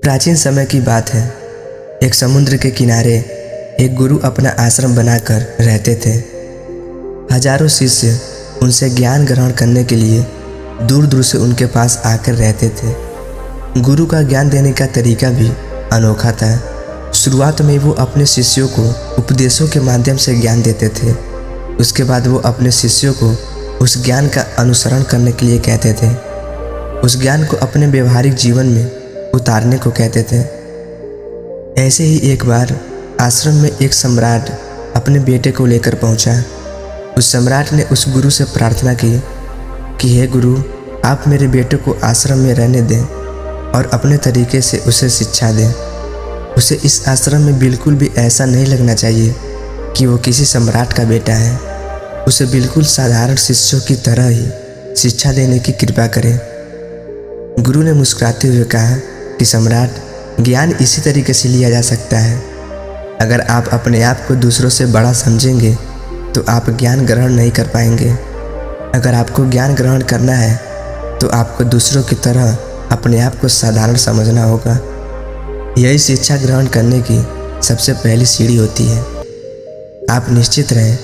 प्राचीन समय की बात है। एक समुद्र के किनारे एक गुरु अपना आश्रम बनाकर रहते थे। हजारों शिष्य उनसे ज्ञान ग्रहण करने के लिए दूर दूर से उनके पास आकर रहते थे। गुरु का ज्ञान देने का तरीका भी अनोखा था। शुरुआत में वो अपने शिष्यों को उपदेशों के माध्यम से ज्ञान देते थे। उसके बाद वो अपने शिष्यों को उस ज्ञान का अनुसरण करने के लिए कहते थे। उस ज्ञान को अपने व्यवहारिक जीवन में उतारने को कहते थे। ऐसे ही एक बार आश्रम में एक सम्राट अपने बेटे को लेकर पहुंचा। उस सम्राट ने उस गुरु से प्रार्थना की कि हे गुरु, आप मेरे बेटे को आश्रम में रहने दें और अपने तरीके से उसे शिक्षा दें। उसे इस आश्रम में बिल्कुल भी ऐसा नहीं लगना चाहिए कि वो किसी सम्राट का बेटा है। उसे बिल्कुल साधारण शिष्यों की तरह ही शिक्षा देने की कृपा करें। गुरु ने मुस्कुराते हुए कहा कि सम्राट, ज्ञान इसी तरीके से लिया जा सकता है। अगर आप अपने आप को दूसरों से बड़ा समझेंगे तो आप ज्ञान ग्रहण नहीं कर पाएंगे। अगर आपको ज्ञान ग्रहण करना है तो आपको दूसरों की तरह अपने आप को साधारण समझना होगा। यही शिक्षा ग्रहण करने की सबसे पहली सीढ़ी होती है। आप निश्चित रहें,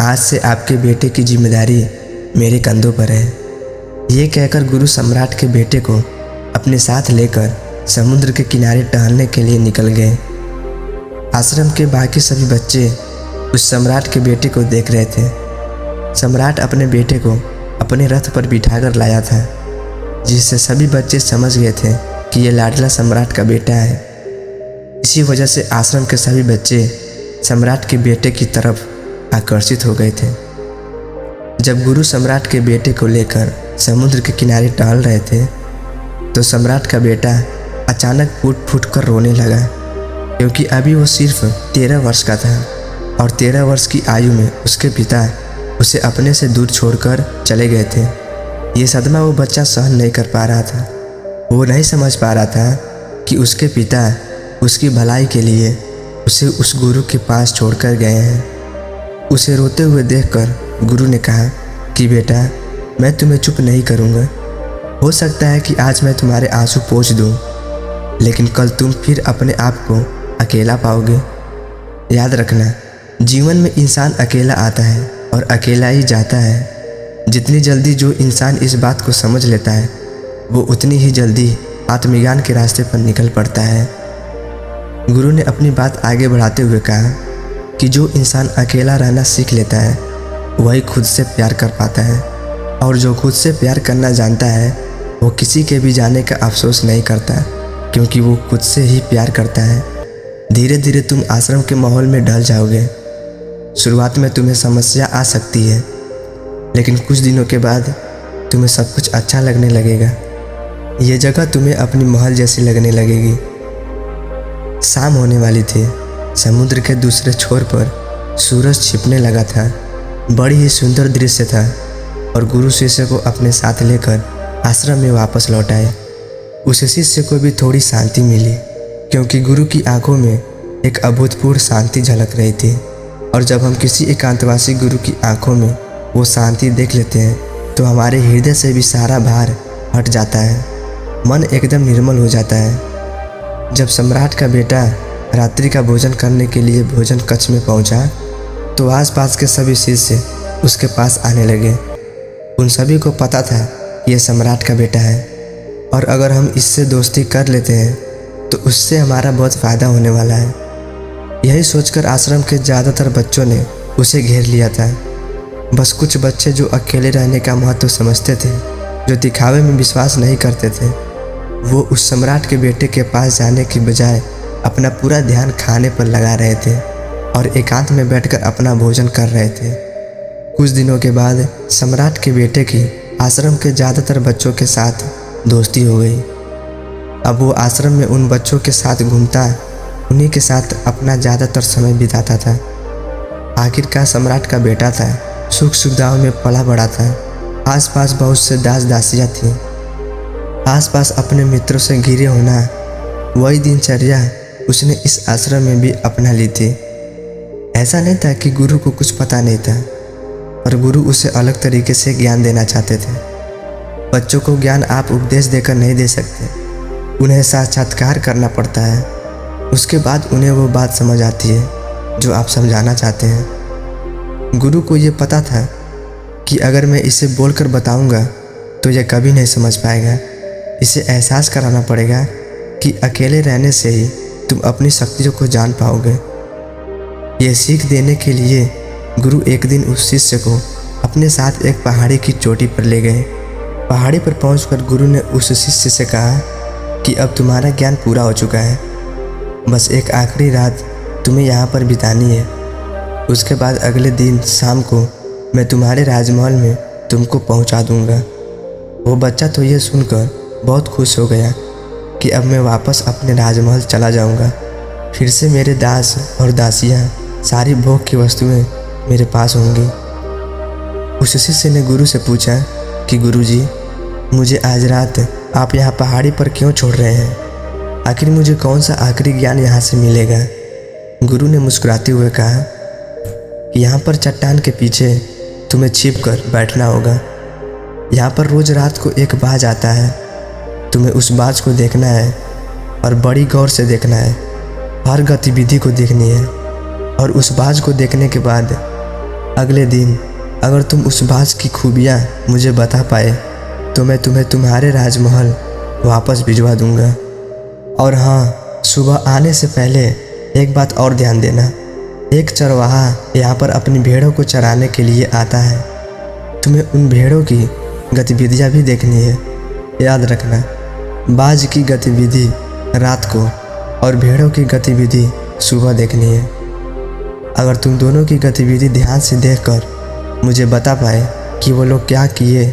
आज से आपके बेटे की जिम्मेदारी मेरे कंधों पर है। ये कहकर गुरु सम्राट के बेटे को अपने साथ लेकर समुद्र के किनारे टहलने के लिए निकल गए। आश्रम के बाकी सभी बच्चे उस सम्राट के बेटे को देख रहे थे। सम्राट अपने बेटे को अपने रथ पर बिठाकर लाया था, जिससे सभी बच्चे समझ गए थे कि ये लाडला सम्राट का बेटा है। इसी वजह से आश्रम के सभी बच्चे सम्राट के बेटे की तरफ आकर्षित हो गए थे। जब गुरु सम्राट के बेटे को लेकर समुद्र के किनारे टहल रहे थे तो सम्राट का बेटा अचानक फूट फूट कर रोने लगा, क्योंकि अभी वो सिर्फ 13 वर्ष का था और 13 वर्ष की आयु में उसके पिता उसे अपने से दूर छोड़कर चले गए थे। ये सदमा वो बच्चा सहन नहीं कर पा रहा था। वो नहीं समझ पा रहा था कि उसके पिता उसकी भलाई के लिए उसे उस गुरु के पास छोड़कर गए हैं। उसे रोते हुए देखकर गुरु ने कहा कि बेटा, मैं तुम्हें चुप नहीं करूँगा। हो सकता है कि आज मैं तुम्हारे आंसू पोंछ दूँ, लेकिन कल तुम फिर अपने आप को अकेला पाओगे। याद रखना, जीवन में इंसान अकेला आता है और अकेला ही जाता है। जितनी जल्दी जो इंसान इस बात को समझ लेता है, वो उतनी ही जल्दी आत्मज्ञान के रास्ते पर निकल पड़ता है। गुरु ने अपनी बात आगे बढ़ाते हुए कहा कि जो इंसान अकेला रहना सीख लेता है वही खुद से प्यार कर पाता है, और जो खुद से प्यार करना जानता है वो किसी के भी जाने का अफसोस नहीं करता, क्योंकि वो खुद से ही प्यार करता है। धीरे धीरे तुम आश्रम के माहौल में ढल जाओगे। शुरुआत में तुम्हें समस्या आ सकती है, लेकिन कुछ दिनों के बाद तुम्हें सब कुछ अच्छा लगने लगेगा। ये जगह तुम्हें अपनी महल जैसी लगने लगेगी। शाम होने वाली थी। समुद्र के दूसरे छोर पर सूरज छिपने लगा था। बड़ी ही सुंदर दृश्य था और गुरु शिष्य को अपने साथ लेकर आश्रम में वापस लौट आए। उस शिष्य को भी थोड़ी शांति मिली, क्योंकि गुरु की आंखों में एक अभूतपूर्व शांति झलक रही थी। और जब हम किसी एकांतवासी गुरु की आंखों में वो शांति देख लेते हैं तो हमारे हृदय से भी सारा भार हट जाता है। मन एकदम निर्मल हो जाता है। जब सम्राट का बेटा रात्रि का भोजन करने के लिए भोजन कक्ष में पहुंचा तो आसपास के सभी शिष्य उसके पास आने लगे। उन सभी को पता था यह सम्राट का बेटा है, और अगर हम इससे दोस्ती कर लेते हैं तो उससे हमारा बहुत फ़ायदा होने वाला है। यही सोचकर आश्रम के ज़्यादातर बच्चों ने उसे घेर लिया था। बस कुछ बच्चे जो अकेले रहने का महत्व समझते थे, जो दिखावे में विश्वास नहीं करते थे, वो उस सम्राट के बेटे के पास जाने की बजाय अपना पूरा ध्यान खाने पर लगा रहे थे और एकांत में बैठकर अपना भोजन कर रहे थे। कुछ दिनों के बाद सम्राट के बेटे की आश्रम के ज़्यादातर बच्चों के साथ दोस्ती हो गई। अब वो आश्रम में उन बच्चों के साथ घूमता, उन्हीं के साथ अपना ज़्यादातर समय बिताता था। आखिरकार सम्राट का बेटा था, सुख सुविधाओं में पला बड़ा था। आसपास बहुत से दास दासियाँ थीं। आसपास अपने मित्रों से घिरे होना, वही दिनचर्या उसने इस आश्रम में भी अपना ली थी। ऐसा नहीं था कि गुरु को कुछ पता नहीं था, और गुरु उसे अलग तरीके से ज्ञान देना चाहते थे। बच्चों को ज्ञान आप उपदेश देकर नहीं दे सकते, उन्हें साक्षात्कार करना पड़ता है। उसके बाद उन्हें वो बात समझ आती है जो आप समझाना चाहते हैं। गुरु को ये पता था कि अगर मैं इसे बोलकर बताऊंगा तो यह कभी नहीं समझ पाएगा। इसे एहसास कराना पड़ेगा कि अकेले रहने से ही तुम अपनी शक्तियों को जान पाओगे। यह सीख देने के लिए गुरु एक दिन उस शिष्य को अपने साथ एक पहाड़ी की चोटी पर ले गए। पहाड़ी पर पहुंचकर गुरु ने उस शिष्य से कहा कि अब तुम्हारा ज्ञान पूरा हो चुका है, बस एक आखिरी रात तुम्हें यहाँ पर बितानी है। उसके बाद अगले दिन शाम को मैं तुम्हारे राजमहल में तुमको पहुँचा दूँगा। वो बच्चा तो ये सुनकर बहुत खुश हो गया कि अब मैं वापस अपने राजमहल चला जाऊँगा। फिर से मेरे दास और दासियाँ, सारी भोग की वस्तुएं मेरे पास होंगी। उस शिष्य ने गुरु से पूछा कि गुरुजी, मुझे आज रात आप यहाँ पहाड़ी पर क्यों छोड़ रहे हैं? आखिर मुझे कौन सा आखिरी ज्ञान यहाँ से मिलेगा? गुरु ने मुस्कुराते हुए कहा कि यहाँ पर चट्टान के पीछे तुम्हें छिप कर बैठना होगा। यहाँ पर रोज़ रात को एक बाज आता है, तुम्हें उस बाज को देखना है और बड़ी गौर से देखना है। हर गतिविधि को देखनी है और उस बाज को देखने के बाद अगले दिन अगर तुम उस बाज की खूबियाँ मुझे बता पाए तो मैं तुम्हें तुम्हारे राजमहल वापस भिजवा दूंगा। और हाँ, सुबह आने से पहले एक बात और ध्यान देना, एक चरवाहा यहाँ पर अपनी भेड़ों को चराने के लिए आता है। तुम्हें उन भेड़ों की गतिविधियाँ भी देखनी है। याद रखना, बाज की गतिविधि रात को और भेड़ों की गतिविधि सुबह देखनी है। अगर तुम दोनों की गतिविधि ध्यान से देखकर मुझे बता पाए कि वो लोग क्या किए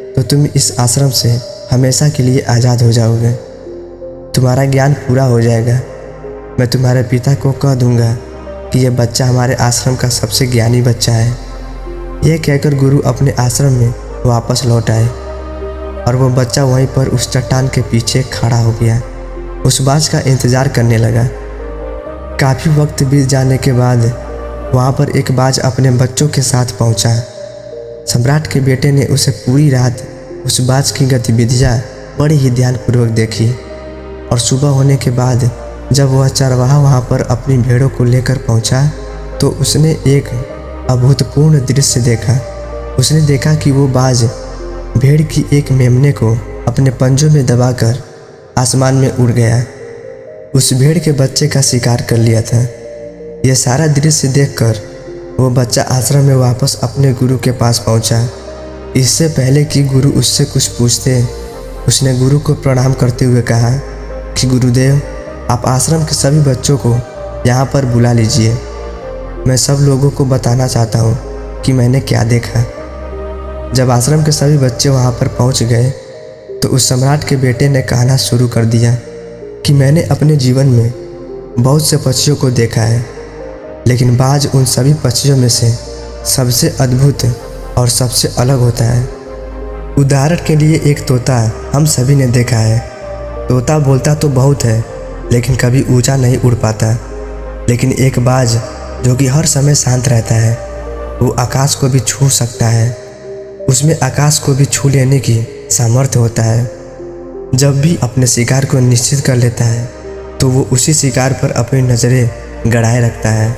तो तुम इस आश्रम से हमेशा के लिए आज़ाद हो जाओगे। तुम्हारा ज्ञान पूरा हो जाएगा। मैं तुम्हारे पिता को कह दूंगा कि यह बच्चा हमारे आश्रम का सबसे ज्ञानी बच्चा है। यह कहकर गुरु अपने आश्रम में वापस लौट आए और वो बच्चा वहीं पर उस चट्टान के पीछे खड़ा हो गया। उस बाज का इंतज़ार करने लगा। काफ़ी वक्त बीत जाने के बाद वहाँ पर एक बाज अपने बच्चों के साथ पहुँचा। सम्राट के बेटे ने उसे पूरी रात उस बाज की गतिविधियाँ बड़े ही ध्यानपूर्वक देखी और सुबह होने के बाद जब वह चरवाहा वहाँ पर अपनी भेड़ों को लेकर पहुँचा तो उसने एक अभूतपूर्व दृश्य देखा। उसने देखा कि वो बाज भेड़ की एक मेमने को अपने पंजों में दबाकर आसमान में उड़ गया। उस भेड़ के बच्चे का शिकार कर लिया था। यह सारा दृश्य देखकर वो बच्चा आश्रम में वापस अपने गुरु के पास पहुंचा। इससे पहले कि गुरु उससे कुछ पूछते, उसने गुरु को प्रणाम करते हुए कहा कि गुरुदेव, आप आश्रम के सभी बच्चों को यहाँ पर बुला लीजिए। मैं सब लोगों को बताना चाहता हूँ कि मैंने क्या देखा। जब आश्रम के सभी बच्चे वहाँ पर पहुँच गए तो उस सम्राट के बेटे ने कहना शुरू कर दिया कि मैंने अपने जीवन में बहुत से पक्षियों को देखा है, लेकिन बाज उन सभी पक्षियों में से सबसे अद्भुत और सबसे अलग होता है। उदाहरण के लिए एक तोता हम सभी ने देखा है। तोता बोलता तो बहुत है लेकिन कभी ऊंचा नहीं उड़ पाता। लेकिन एक बाज जो कि हर समय शांत रहता है, वो आकाश को भी छू सकता है। उसमें आकाश को भी छू लेने की सामर्थ्य होता है। जब भी अपने शिकार को निश्चित कर लेता है तो वो उसी शिकार पर अपनी नज़रें गड़ाए रखता है,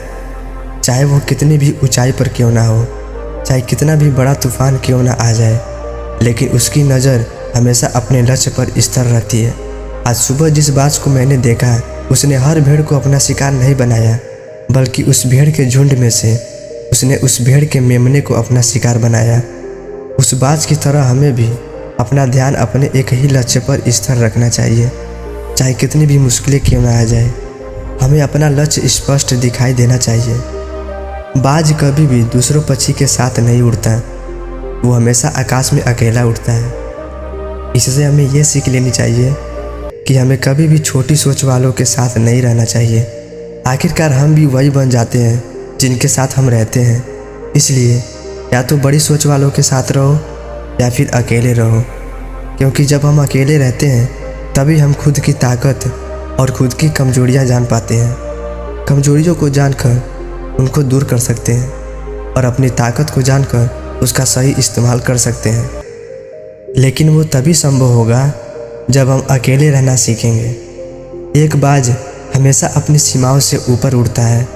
चाहे वो कितनी भी ऊंचाई पर क्यों ना हो, चाहे कितना भी बड़ा तूफान क्यों ना आ जाए, लेकिन उसकी नज़र हमेशा अपने लक्ष्य पर स्थिर रहती है। आज सुबह जिस बाज को मैंने देखा, उसने हर भेड़ को अपना शिकार नहीं बनाया, बल्कि उस भेड़ के झुंड में से उसने उस भेड़ के मेमने को अपना शिकार बनाया। उस बाज की तरह हमें भी अपना ध्यान अपने एक ही लक्ष्य पर स्थिर रखना चाहिए, चाहे कितनी भी मुश्किलें क्यों ना आ जाए। हमें अपना लक्ष्य स्पष्ट दिखाई देना चाहिए। बाज कभी भी दूसरों पक्षी के साथ नहीं उड़ता, वो हमेशा आकाश में अकेला उड़ता है। इससे हमें ये सीख लेनी चाहिए कि हमें कभी भी छोटी सोच वालों के साथ नहीं रहना चाहिए। आखिरकार हम भी वही बन जाते हैं जिनके साथ हम रहते हैं। इसलिए या तो बड़ी सोच वालों के साथ रहो या फिर अकेले रहो, क्योंकि जब हम अकेले रहते हैं तभी हम खुद की ताकत और खुद की कमजोरियां जान पाते हैं। कमजोरियों को जानकर उनको दूर कर सकते हैं और अपनी ताकत को जानकर उसका सही इस्तेमाल कर सकते हैं। लेकिन वो तभी संभव होगा जब हम अकेले रहना सीखेंगे। एक बाज हमेशा अपनी सीमाओं से ऊपर उड़ता है।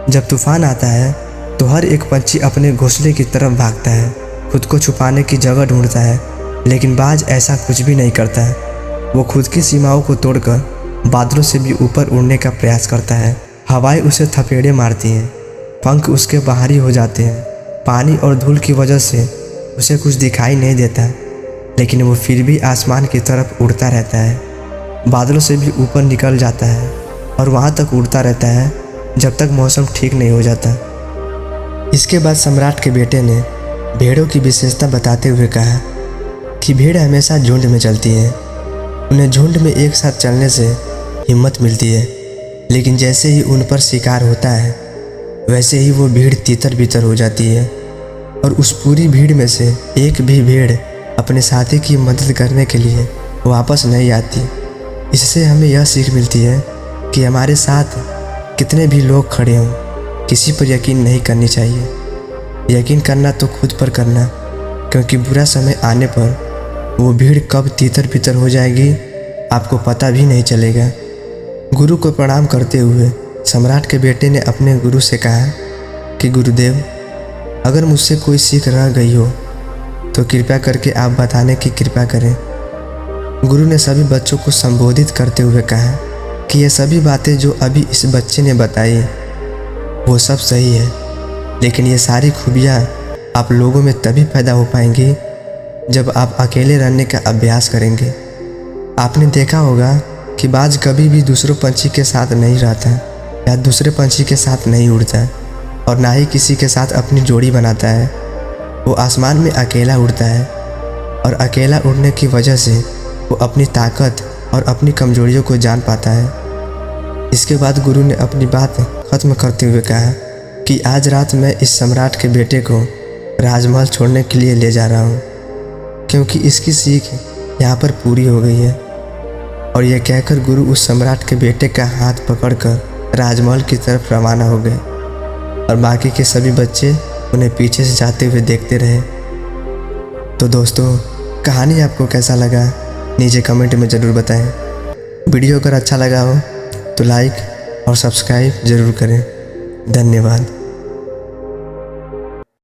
जब तूफान आता है तो हर एक पंछी अपने घोंसले की तरफ भागता है, खुद को छुपाने की जगह ढूंढता है। लेकिन बाज ऐसा कुछ भी नहीं करता है। वो खुद की सीमाओं को तोड़कर बादलों से भी ऊपर उड़ने का प्रयास करता है। हवाएं उसे थपेड़े मारती हैं, पंख उसके बाहरी हो जाते हैं। पानी और धूल की वजह से उसे कुछ दिखाई नहीं देता, लेकिन वो फिर भी आसमान की तरफ उड़ता रहता है। बादलों से भी ऊपर निकल जाता है और वहाँ तक उड़ता रहता है जब तक मौसम ठीक नहीं हो जाता। इसके बाद सम्राट के बेटे ने भेड़ों की विशेषता बताते हुए कहा कि भेड़ हमेशा झुंड में चलती है। उन्हें झुंड में एक साथ चलने से हिम्मत मिलती है, लेकिन जैसे ही उन पर शिकार होता है वैसे ही वो भीड़ तितर बितर हो जाती है और उस पूरी भीड़ में से एक भी भेड़ अपने साथी की मदद करने के लिए वापस नहीं आती। इससे हमें यह सीख मिलती है कि हमारे साथ कितने भी लोग खड़े हों, किसी पर यकीन नहीं करनी चाहिए। यकीन करना तो खुद पर करना, क्योंकि बुरा समय आने पर वो भीड़ कब तितर बितर हो जाएगी आपको पता भी नहीं चलेगा। गुरु को प्रणाम करते हुए सम्राट के बेटे ने अपने गुरु से कहा कि गुरुदेव, अगर मुझसे कोई सीख रह गई हो तो कृपया करके आप बताने की कृपा करें। गुरु ने सभी बच्चों को संबोधित करते हुए कहा कि ये सभी बातें जो अभी इस बच्चे ने बताई वो सब सही है, लेकिन ये सारी खूबियाँ आप लोगों में तभी पैदा हो पाएंगी जब आप अकेले रहने का अभ्यास करेंगे। आपने देखा होगा कि बाज कभी भी दूसरों पंछी के साथ नहीं रहता या दूसरे पंछी के साथ नहीं उड़ता और ना ही किसी के साथ अपनी जोड़ी बनाता है। वो आसमान में अकेला उड़ता है और अकेला उड़ने की वजह से वो अपनी ताकत और अपनी कमजोरियों को जान पाता है। इसके बाद गुरु ने अपनी बात ख़त्म करते हुए कहा कि आज रात मैं इस सम्राट के बेटे को राजमहल छोड़ने के लिए ले जा रहा हूँ, क्योंकि इसकी सीख यहाँ पर पूरी हो गई है। और यह कहकर गुरु उस सम्राट के बेटे का हाथ पकड़कर राजमहल की तरफ रवाना हो गए और बाकी के सभी बच्चे उन्हें पीछे से जाते हुए देखते रहे। तो दोस्तों, कहानी आपको कैसा लगा नीचे कमेंट में ज़रूर बताएं। वीडियो अगर अच्छा लगा हो तो लाइक और सब्सक्राइब ज़रूर करें। धन्यवाद।